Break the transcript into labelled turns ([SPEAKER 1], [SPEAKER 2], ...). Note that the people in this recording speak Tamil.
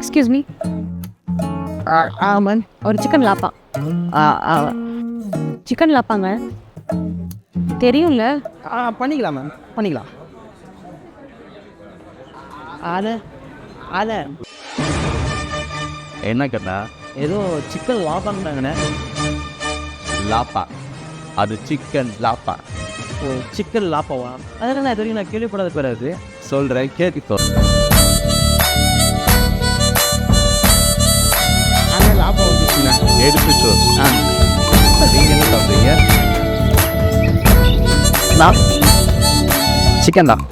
[SPEAKER 1] எக்ஸ்கியூஸ் மீ,
[SPEAKER 2] ஆமாம்.
[SPEAKER 1] ஒரு சிக்கன் லாப்பா. சிக்கன் லாப்பாங்க தெரியும்ல.
[SPEAKER 2] பண்ணிக்கலாம் மேம், பண்ணிக்கலாம். அத
[SPEAKER 3] என்ன கண்ணா?
[SPEAKER 2] ஏதோ சிக்கன் லாப்பாங்கண்ணே.
[SPEAKER 3] லாப்பா, அது சிக்கன் லாப்பா.
[SPEAKER 2] ஓ, சிக்கன் லாப்பாவா? அதெல்லாம் இது வரைக்கும் நான் கேள்விப்படாத பேர் அது.
[SPEAKER 3] சொல்கிறேன் கேட்டு சொல்.
[SPEAKER 2] அங்கே லாப்பா வந்துச்சுண்ணே.
[SPEAKER 3] எடுத்து சொல். நீங்கள் என்ன சாப்பிட்றீங்க?
[SPEAKER 2] சிக்கன் தான்.